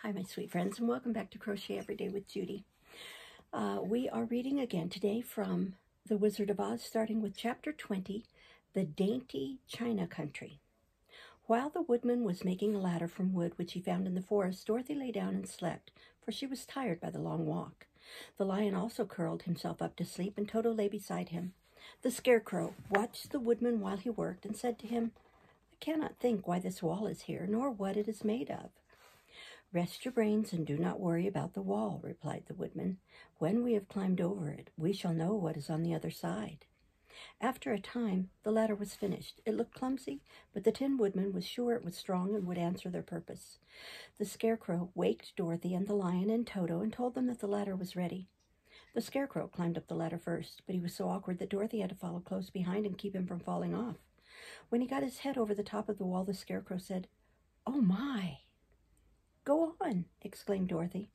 Hi, my sweet friends, and welcome back to Crochet Every Day with Judy. We are reading again today from The Wizard of Oz, starting with Chapter 20, The Dainty China Country. While the woodman was making a ladder from wood which he found in the forest, Dorothy lay down and slept, for she was tired by the long walk. The lion also curled himself up to sleep, and Toto lay beside him. The Scarecrow watched the woodman while he worked and said to him, "I cannot think why this wall is here, nor what it is made of." "Rest your brains and do not worry about the wall," replied the woodman. "When we have climbed over it, we shall know what is on the other side." After a time, the ladder was finished. It looked clumsy, but the Tin Woodman was sure it was strong and would answer their purpose. The Scarecrow waked Dorothy and the lion and Toto and told them that the ladder was ready. The Scarecrow climbed up the ladder first, but he was so awkward that Dorothy had to follow close behind and keep him from falling off. When he got his head over the top of the wall, the Scarecrow said, "Oh my!" "Go on!" exclaimed Dorothy.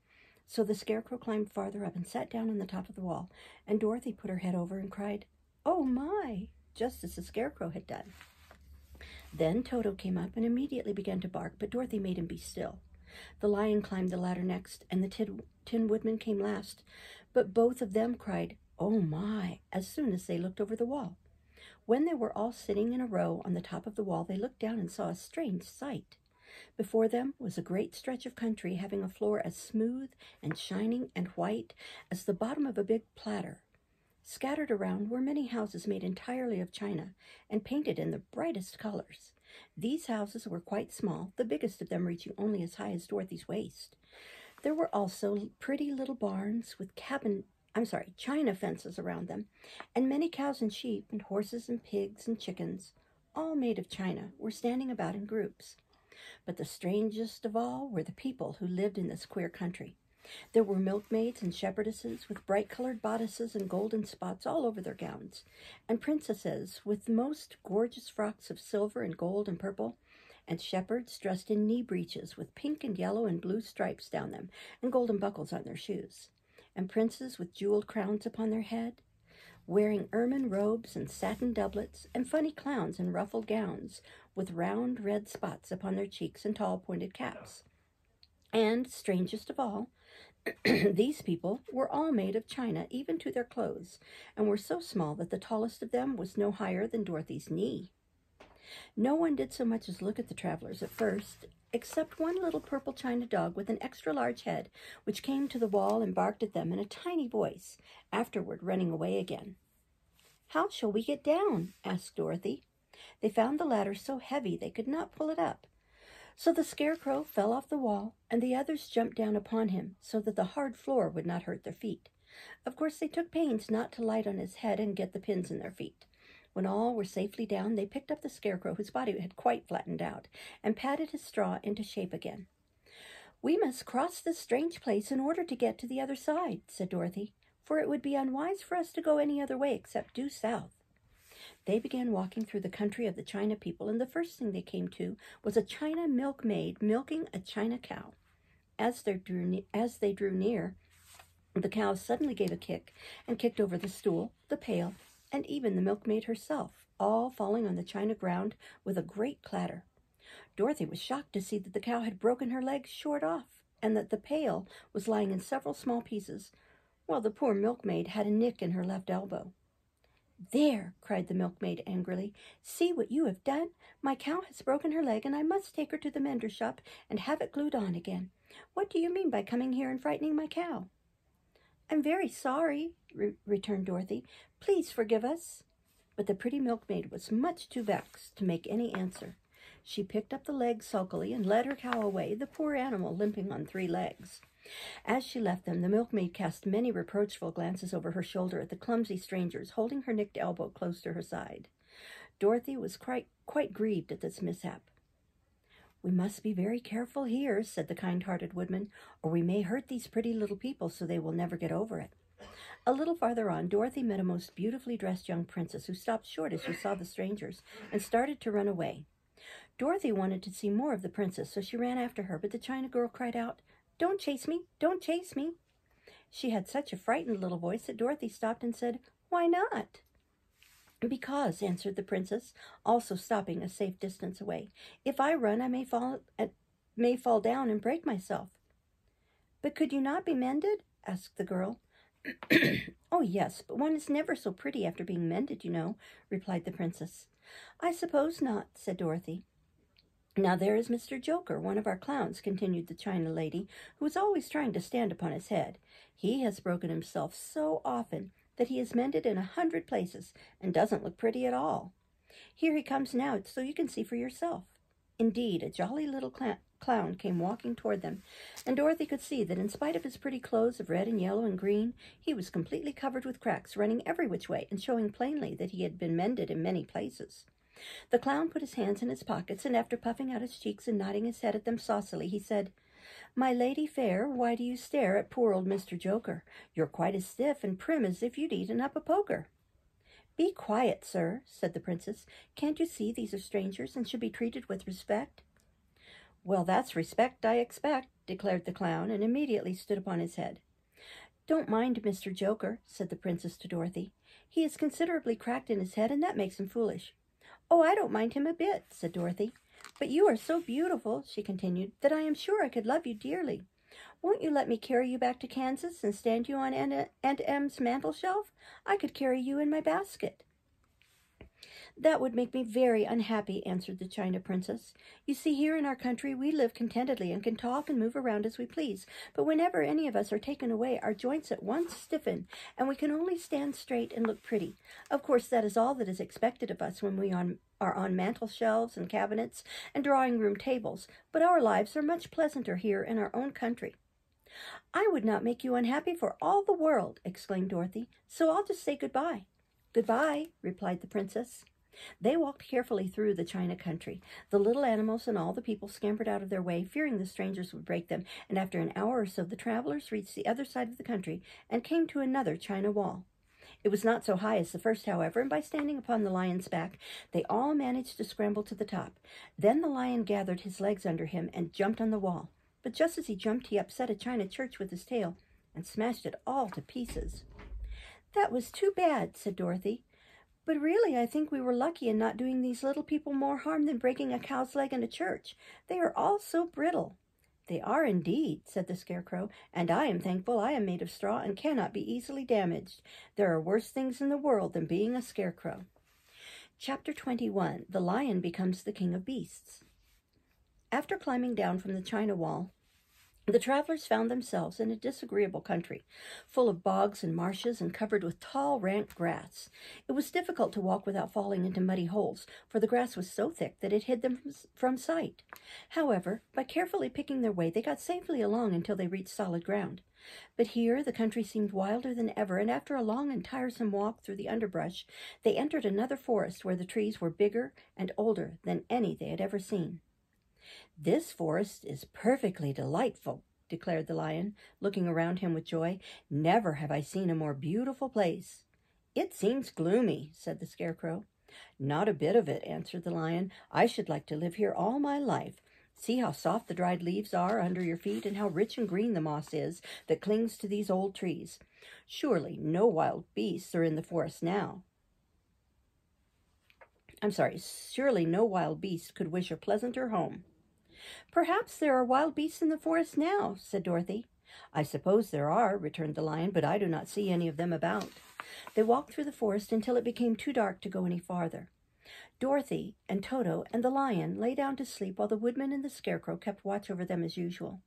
So the Scarecrow climbed farther up and sat down on the top of the wall, and Dorothy put her head over and cried, "Oh my!" just as the Scarecrow had done. Then Toto came up and immediately began to bark, but Dorothy made him be still. The lion climbed the ladder next, and the Tin Woodman came last, but both of them cried, "Oh my!" as soon as they looked over the wall. When they were all sitting in a row on the top of the wall, they looked down and saw a strange sight. Before them was a great stretch of country having a floor as smooth and shining and white as the bottom of a big platter. Scattered around were many houses made entirely of china and painted in the brightest colors. These houses were quite small, the biggest of them reaching only as high as Dorothy's waist. There were also pretty little barns with china fences around them, and many cows and sheep and horses and pigs and chickens, all made of china, were standing about in groups. But the strangest of all were the people who lived in this queer country. There were milkmaids and shepherdesses with bright-colored bodices and golden spots all over their gowns, and princesses with most gorgeous frocks of silver and gold and purple, and shepherds dressed in knee breeches with pink and yellow and blue stripes down them and golden buckles on their shoes, and princes with jeweled crowns upon their head, wearing ermine robes and satin doublets, and funny clowns in ruffled gowns with round red spots upon their cheeks and tall pointed caps. And, strangest of all, these people were all made of china, even to their clothes, and were so small that the tallest of them was no higher than Dorothy's knee. No one did so much as look at the travelers at first, except one little purple china dog with an extra large head, which came to the wall and barked at them in a tiny voice, afterward running away again. "How shall we get down?" asked Dorothy. They found the ladder so heavy they could not pull it up. So the Scarecrow fell off the wall, and the others jumped down upon him so that the hard floor would not hurt their feet. Of course, they took pains not to light on his head and get the pins in their feet. When all were safely down, they picked up the Scarecrow, whose body had quite flattened out, and patted his straw into shape again. "We must cross this strange place in order to get to the other side," said Dorothy, "for it would be unwise for us to go any other way except due south." They began walking through the country of the China people, and the first thing they came to was a China milkmaid milking a China cow. As they drew near, the cow suddenly gave a kick and kicked over the stool, the pail, and even the milkmaid herself, all falling on the china ground with a great clatter. Dorothy was shocked to see that the cow had broken her leg short off, and that the pail was lying in several small pieces, while the poor milkmaid had a nick in her left elbow. "There!" cried the milkmaid angrily. "See what you have done! My cow has broken her leg, and I must take her to the mender shop and have it glued on again. What do you mean by coming here and frightening my cow?" "I'm very sorry," returned Dorothy. "Please forgive us." But the pretty milkmaid was much too vexed to make any answer. She picked up the leg sulkily and led her cow away, the poor animal limping on 3 legs. As she left them, the milkmaid cast many reproachful glances over her shoulder at the clumsy strangers, holding her nicked elbow close to her side. Dorothy was quite grieved at this mishap. "We must be very careful here," said the kind-hearted woodman, "or we may hurt these pretty little people so they will never get over it." A little farther on, Dorothy met a most beautifully dressed young princess who stopped short as she saw the strangers and started to run away. Dorothy wanted to see more of the princess, so she ran after her, but the China girl cried out, "Don't chase me! Don't chase me!" She had such a frightened little voice that Dorothy stopped and said, "Why not?" "Because," answered the princess, also stopping a safe distance away, "if I run, I may fall down and break myself." But could you not be mended? Asked the girl. Oh, yes, but one is never so pretty after being mended, you know, replied the princess. I suppose not, said Dorothy. Now there is Mr. Joker, one of our clowns, continued the China lady, who is always trying to stand upon his head. He has broken himself so often that he is mended in 100 places and doesn't look pretty at all. Here he comes now, so you can see for yourself. Indeed, a jolly little clown came walking toward them, and Dorothy could see that in spite of his pretty clothes of red and yellow and green, he was completely covered with cracks, running every which way and showing plainly that he had been mended in many places. The clown put his hands in his pockets, and after puffing out his cheeks and nodding his head at them saucily, he said, My lady fair, why do you stare at poor old Mr. Joker? You're quite as stiff and prim as if you'd eaten up a poker. Be quiet, sir, said the princess. Can't you see these are strangers and should be treated with respect? Well, that's respect, I expect, declared the clown, and immediately stood upon his head. Don't mind Mr. Joker, said the princess to Dorothy. He is considerably cracked in his head, and that makes him foolish. Oh, I don't mind him a bit, said Dorothy. But you are so beautiful, she continued, that I am sure I could love you dearly. Won't you let me carry you back to Kansas and stand you on Aunt Em's mantel shelf? I could carry you in my basket. That would make me very unhappy, answered the China princess. You see, here in our country we live contentedly and can talk and move around as we please, but whenever any of us are taken away, our joints at once stiffen, and we can only stand straight and look pretty. Of course, that is all that is expected of us when we are on mantel shelves and cabinets and drawing-room tables, but our lives are much pleasanter here in our own country. I would not make you unhappy for all the world, exclaimed Dorothy, so I'll just say goodbye. Goodbye, replied the princess. They walked carefully through the China country. The little animals and all the people scampered out of their way, fearing the strangers would break them, and after an hour or so the travelers reached the other side of the country and came to another China wall. It was not so high as the first, however, and by standing upon the lion's back, they all managed to scramble to the top. Then the lion gathered his legs under him and jumped on the wall. But just as he jumped, he upset a China church with his tail and smashed it all to pieces. That was too bad, said Dorothy. But really, I think we were lucky in not doing these little people more harm than breaking a cow's leg in a church. They are all so brittle. They are indeed, said the Scarecrow, and I am thankful I am made of straw and cannot be easily damaged. There are worse things in the world than being a scarecrow. Chapter 21. The Lion Becomes the King of Beasts. After climbing down from the China wall, the travelers found themselves in a disagreeable country, full of bogs and marshes and covered with tall, rank grass. It was difficult to walk without falling into muddy holes, for the grass was so thick that it hid them from sight. However, by carefully picking their way, they got safely along until they reached solid ground. But here the country seemed wilder than ever, and after a long and tiresome walk through the underbrush, they entered another forest where the trees were bigger and older than any they had ever seen. This forest is perfectly delightful, declared the lion, looking around him with joy. Never have I seen a more beautiful place. It seems gloomy, said the Scarecrow. Not a bit of it, answered the lion. I should like to live here all my life. See how soft the dried leaves are under your feet and how rich and green the moss is that clings to these old trees. Surely no wild beasts are in the forest now. Surely no wild beast could wish a pleasanter home. Perhaps there are wild beasts in the forest now, said Dorothy. I suppose there are, returned the lion, but I do not see any of them about. They walked through the forest until it became too dark to go any farther. Dorothy and Toto and the lion lay down to sleep while the woodman and the Scarecrow kept watch over them as usual.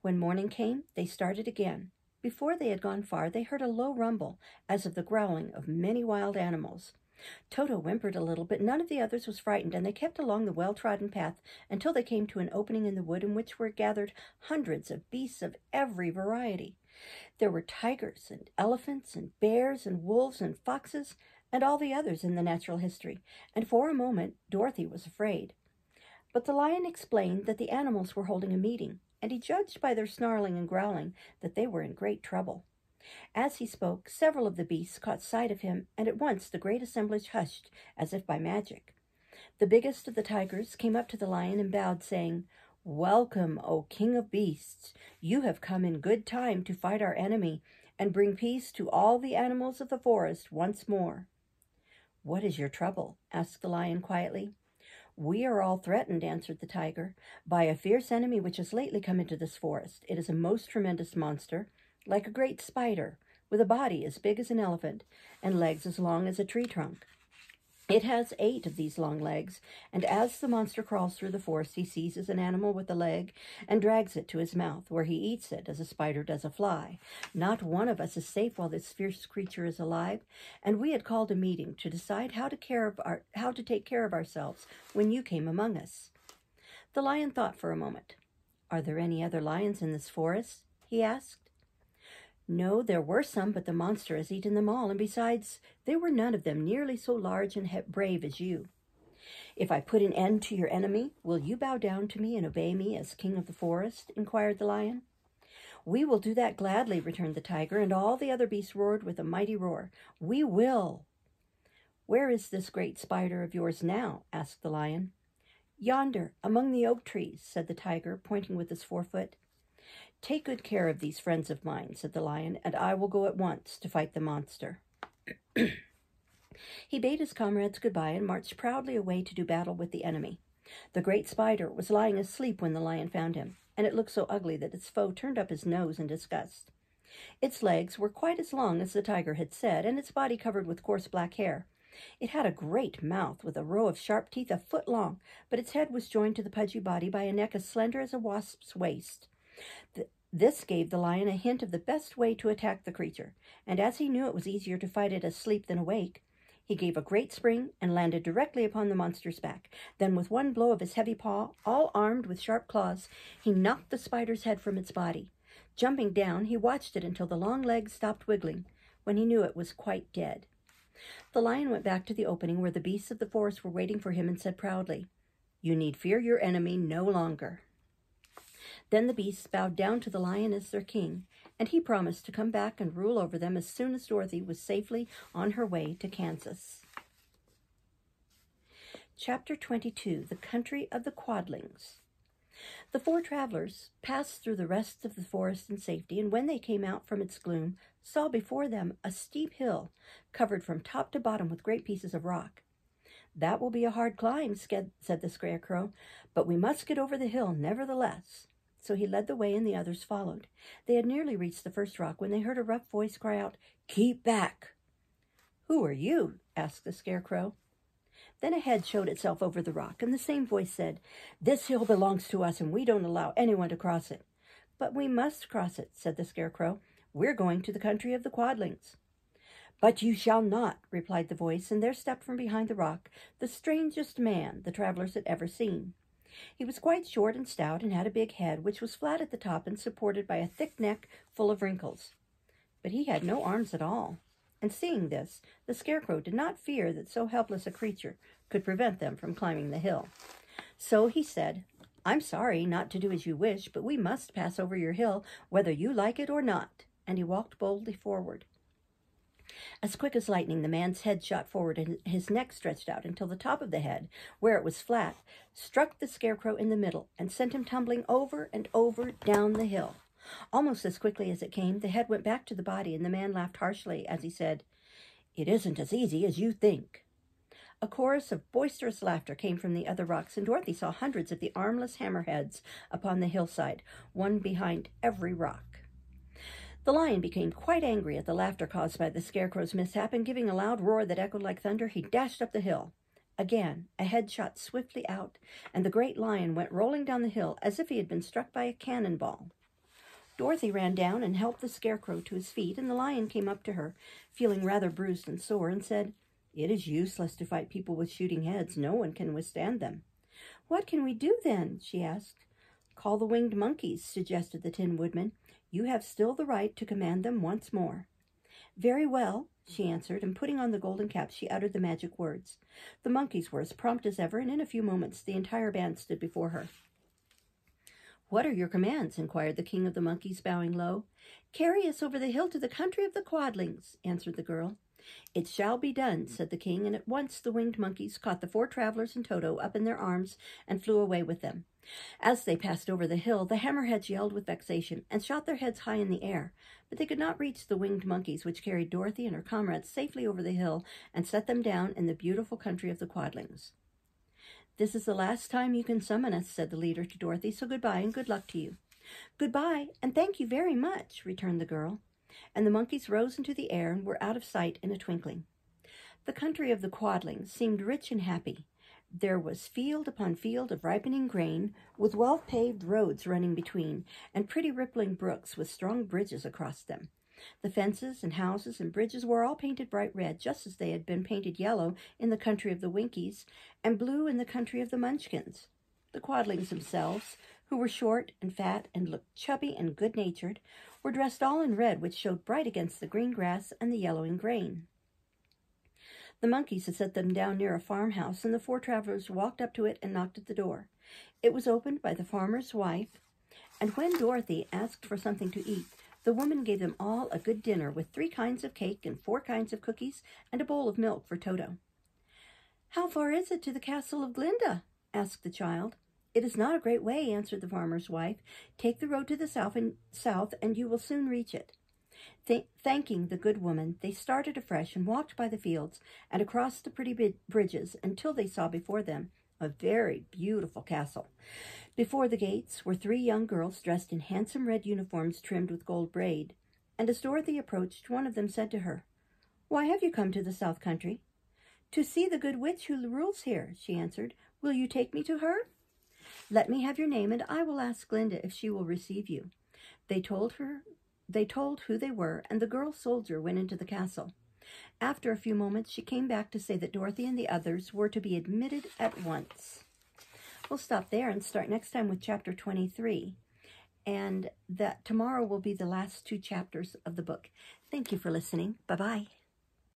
When morning came, they started again. Before they had gone far, they heard a low rumble, as of the growling of many wild animals. Toto whimpered a little, but none of the others was frightened, and they kept along the well-trodden path until they came to an opening in the wood in which were gathered hundreds of beasts of every variety. There were tigers and elephants and bears and wolves and foxes and all the others in the natural history, and for a moment Dorothy was afraid. But the lion explained that the animals were holding a meeting, and he judged by their snarling and growling that they were in great trouble. As he spoke, several of the beasts caught sight of him, and at once the great assemblage hushed, as if by magic. The biggest of the tigers came up to the lion and bowed, saying, "Welcome, O King of Beasts! You have come in good time to fight our enemy and bring peace to all the animals of the forest once more." "What is your trouble?" asked the lion quietly. "We are all threatened," answered the tiger, "by a fierce enemy which has lately come into this forest. It is a most tremendous monster, like a great spider, with a body as big as an elephant and legs as long as a tree trunk. It has 8 of these long legs, and as the monster crawls through the forest, he seizes an animal with a leg and drags it to his mouth, where he eats it as a spider does a fly. Not one of us is safe while this fierce creature is alive, and we had called a meeting to decide how to take care of ourselves when you came among us." The lion thought for a moment. "Are there any other lions in this forest?" he asked. "No, there were some, but the monster has eaten them all, and besides, there were none of them nearly so large and brave as you. If I put an end to your enemy, will you bow down to me and obey me as king of the forest?" inquired the lion. "We will do that gladly," returned the tiger, and all the other beasts roared with a mighty roar. "We will." "Where is this great spider of yours now?" asked the lion. "Yonder, among the oak trees," said the tiger, pointing with his forefoot. "Take good care of these friends of mine," said the lion, "and I will go at once to fight the monster." He bade his comrades goodbye and marched proudly away to do battle with the enemy. The great spider was lying asleep when the lion found him, and it looked so ugly that its foe turned up his nose in disgust. Its legs were quite as long as the tiger had said, and its body covered with coarse black hair. It had a great mouth with a row of sharp teeth a foot long, but its head was joined to the pudgy body by a neck as slender as a wasp's waist. This gave the lion a hint of the best way to attack the creature, and as he knew it was easier to fight it asleep than awake, he gave a great spring and landed directly upon the monster's back. Then with one blow of his heavy paw, all armed with sharp claws, he knocked the spider's head from its body. Jumping down, he watched it until the long legs stopped wiggling, when he knew it was quite dead. The lion went back to the opening where the beasts of the forest were waiting for him and said proudly, "You need fear your enemy no longer." Then the beasts bowed down to the lion as their king, and he promised to come back and rule over them as soon as Dorothy was safely on her way to Kansas. Chapter 22, The Country of the Quadlings. The 4 travelers passed through the rest of the forest in safety, and when they came out from its gloom, saw before them a steep hill covered from top to bottom with great pieces of rock. "That will be a hard climb," said the Scarecrow, "but we must get over the hill nevertheless." So he led the way and the others followed. They had nearly reached the first rock when they heard a rough voice cry out, "Keep back!" "Who are you?" asked the Scarecrow. Then a head showed itself over the rock, and the same voice said, "This hill belongs to us, and we don't allow anyone to cross it." "But we must cross it," said the Scarecrow. "We're going to the country of the Quadlings." "But you shall not," replied the voice, and there stepped from behind the rock the strangest man the travelers had ever seen. He was quite short and stout and had a big head, which was flat at the top and supported by a thick neck full of wrinkles. But he had no arms at all, and seeing this, the Scarecrow did not fear that so helpless a creature could prevent them from climbing the hill. So he said, "I'm sorry not to do as you wish, but we must pass over your hill, whether you like it or not," and he walked boldly forward. As quick as lightning, the man's head shot forward and his neck stretched out until the top of the head, where it was flat, struck the Scarecrow in the middle and sent him tumbling over and over down the hill. Almost as quickly as it came, the head went back to the body, and the man laughed harshly as he said, "It isn't as easy as you think." A chorus of boisterous laughter came from the other rocks, and Dorothy saw hundreds of the armless hammerheads upon the hillside, one behind every rock. The lion became quite angry at the laughter caused by the Scarecrow's mishap, and giving a loud roar that echoed like thunder, he dashed up the hill. Again, a head shot swiftly out, and the great lion went rolling down the hill as if he had been struck by a cannonball. Dorothy ran down and helped the Scarecrow to his feet, and the lion came up to her, feeling rather bruised and sore, and said, "It is useless to fight people with shooting heads. No one can withstand them." "What can we do then?" she asked. "Call the winged monkeys," suggested the Tin Woodman. "You have still the right to command them once more." "Very well," she answered, and putting on the golden cap, she uttered the magic words. The monkeys were as prompt as ever, and in a few moments the entire band stood before her. "What are your commands?" inquired the king of the monkeys, bowing low. "Carry us over the hill to the country of the Quadlings," answered the girl. "It shall be done," said the king, and at once the winged monkeys caught the 4 travelers and Toto up in their arms and flew away with them. As they passed over the hill, the hammerheads yelled with vexation and shot their heads high in the air, but they could not reach the winged monkeys, which carried Dorothy and her comrades safely over the hill and set them down in the beautiful country of the Quadlings. "This is the last time you can summon us," said the leader to Dorothy, "so goodbye and good luck to you." "Goodbye, and thank you very much," returned the girl, and the monkeys rose into the air and were out of sight in a twinkling. The country of the Quadlings seemed rich and happy. There was field upon field of ripening grain, with well-paved roads running between, and pretty rippling brooks with strong bridges across them. The fences and houses and bridges were all painted bright red, just as they had been painted yellow in the country of the Winkies, and blue in the country of the Munchkins. The Quadlings themselves, who were short and fat and looked chubby and good-natured, were dressed all in red, which showed bright against the green grass and the yellowing grain. The monkeys had set them down near a farmhouse, and the four travelers walked up to it and knocked at the door. It was opened by the farmer's wife, and when Dorothy asked for something to eat, the woman gave them all a good dinner with 3 kinds of cake and 4 kinds of cookies and a bowl of milk for Toto. "How far is it to the castle of Glinda?" asked the child. "It is not a great way," answered the farmer's wife. "Take the road to the south and you will soon reach it." Thanking the good woman, they started afresh and walked by the fields and across the pretty bridges until they saw before them a very beautiful castle. Before the gates were 3 young girls dressed in handsome red uniforms trimmed with gold braid, and as Dorothy approached, one of them said to her, "Why have you come to the South Country?" "To see the good witch who rules here," she answered. "Will you take me to her?" "Let me have your name, and I will ask Glinda if she will receive you." They told who they were, and the girl soldier went into the castle. After a few moments, she came back to say that Dorothy and the others were to be admitted at once. We'll stop there and start next time with chapter 23, and that tomorrow will be the last 2 chapters of the book. Thank you for listening. Bye-bye.